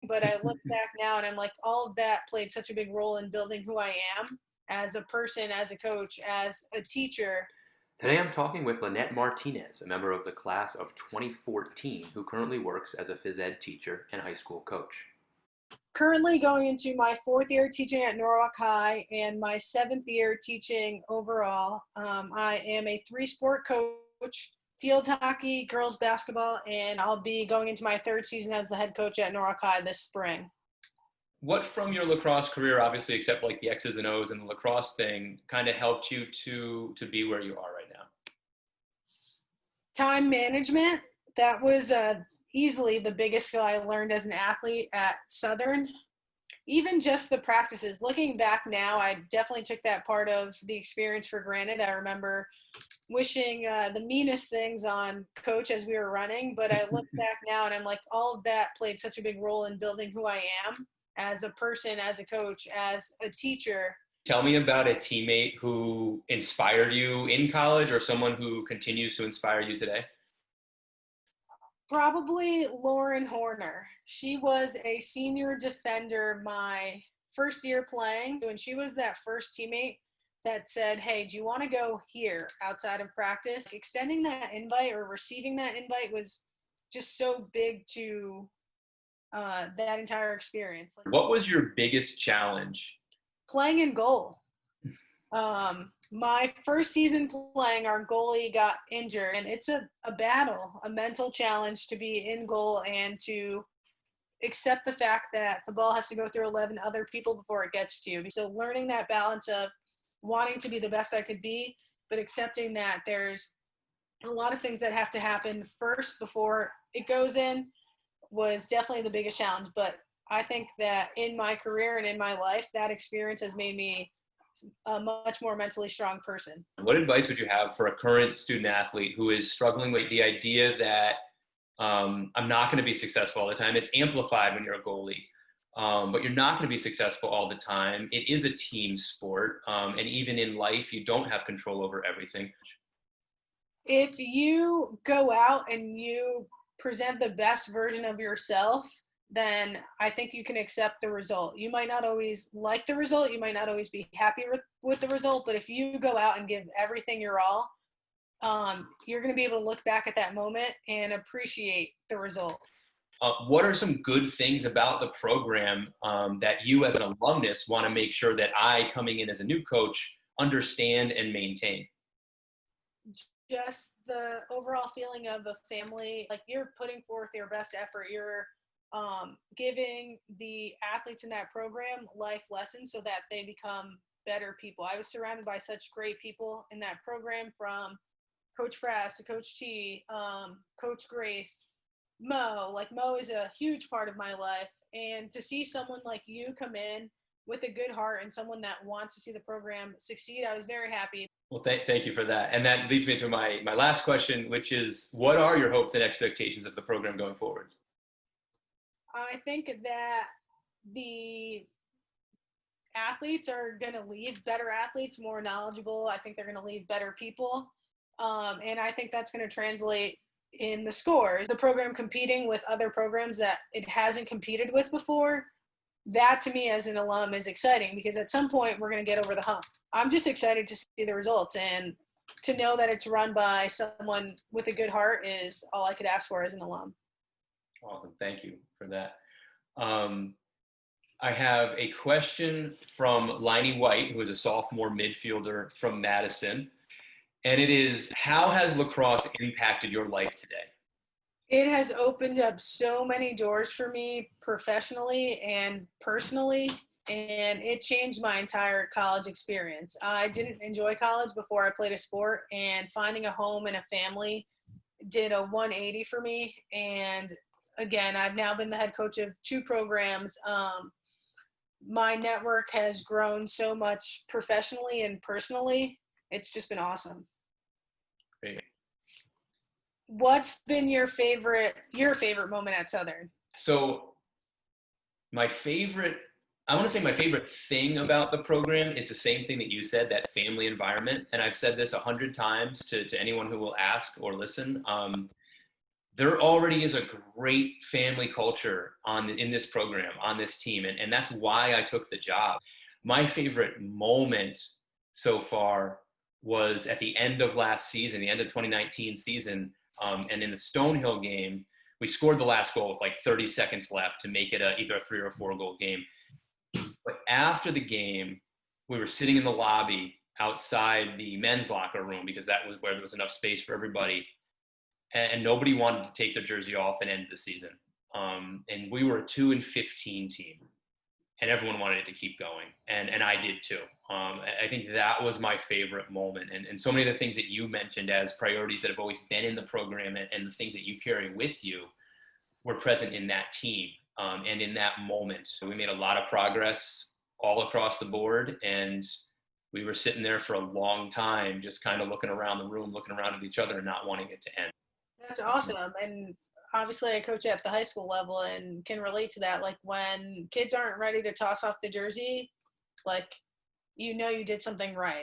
but I look back now and I'm like, all of that played such a big role in building who I am as a person, as a coach, as a teacher. Today I'm talking with Lynette Martinez, a member of the class of 2014 who currently works as a phys ed teacher and high school coach. Currently going into my 4th year teaching at Norwalk High and my 7th year teaching overall. I am a 3-sport coach, field hockey, girls basketball, and I'll be going into my 3rd season as the head coach at Norwalk High this spring. What from your lacrosse career, obviously, except like the X's and O's and the lacrosse thing, kind of helped you to be where you are right now? Time management. That was easily the biggest skill I learned as an athlete at Southern. Even just the practices. Looking back now, I definitely took that part of the experience for granted. I remember wishing the meanest things on coach as we were running, but I look back now and I'm like, all of that played such a big role in building who I am as a person, as a coach, as a teacher. Tell me about a teammate who inspired you in college or someone who continues to inspire you today. Probably Lauren Horner. She was a senior defender my first year playing, and she was that first teammate that said, hey, do you want to go here outside of practice? Extending that invite or receiving that invite was just so big to that entire experience. What was your biggest challenge? Playing in goal. My first season playing, our goalie got injured, and it's a battle, a mental challenge to be in goal and to accept the fact that the ball has to go through 11 other people before it gets to you. So learning that balance of wanting to be the best I could be, but accepting that there's a lot of things that have to happen first before it goes in was definitely the biggest challenge. But I think that in my career and in my life, that experience has made me a much more mentally strong person. What advice would you have for a current student athlete who is struggling with the idea that I'm not going to be successful all the time? It's amplified when you're a goalie, but you're not going to be successful all the time. It is a team sport, and even in life, you don't have control over everything. If you go out and you present the best version of yourself, then I think you can accept the result. You might not always like the result. You might not always be happy with the result, but if you go out and give everything your all, you're going to be able to look back at that moment and appreciate the result. What are some good things about the program that you as an alumnus want to make sure that I, coming in as a new coach, understand and maintain? Just the overall feeling of a family, like you're putting forth your best effort. You're giving the athletes in that program life lessons so that they become better people. I was surrounded by such great people in that program, from Coach Frass to Coach T, Coach Grace, Mo. Like Mo is a huge part of my life, and to see someone like you come in with a good heart and someone that wants to see the program succeed, I was very happy. Well, thank you for that. And that leads me to my last question, which is, what are your hopes and expectations of the program going forward? I think that the athletes are going to leave better athletes, more knowledgeable. I think they're going to leave better people. And I think that's going to translate in the scores. The program competing with other programs that it hasn't competed with before, that to me as an alum is exciting, because at some point we're going to get over the hump. I'm just excited to see the results, and to know that it's run by someone with a good heart is all I could ask for as an alum. Awesome. Thank you for that. I have a question from Liney White, who is a sophomore midfielder from Madison. And it is, how has lacrosse impacted your life today? It has opened up so many doors for me professionally and personally, and it changed my entire college experience. I didn't enjoy college before I played a sport, and finding a home and a family did a 180 for me. And again, I've now been the head coach of 2 programs. My network has grown so much professionally and personally. It's just been awesome. Great. What's been your favorite moment at Southern? So my favorite thing about the program is the same thing that you said, that family environment. And I've said this 100 times to anyone who will ask or listen. there already is a great family culture in this program, on this team. And that's why I took the job. My favorite moment so far was at the end of last season, the end of 2019 season. And in the Stonehill game, we scored the last goal with like 30 seconds left to make it either a 3 or 4 goal game. But after the game, we were sitting in the lobby outside the men's locker room because that was where there was enough space for everybody. And nobody wanted to take their jersey off and end the season. And we were a 2-15 team, and everyone wanted it to keep going. And I did too. I think that was my favorite moment. And so many of the things that you mentioned as priorities that have always been in the program and the things that you carry with you were present in that team and in that moment. So we made a lot of progress all across the board, and we were sitting there for a long time just kind of looking around the room, looking around at each other and not wanting it to end. That's awesome. And obviously I coach at the high school level and can relate to that. Like when kids aren't ready to toss off the jersey, like, you know, you did something right.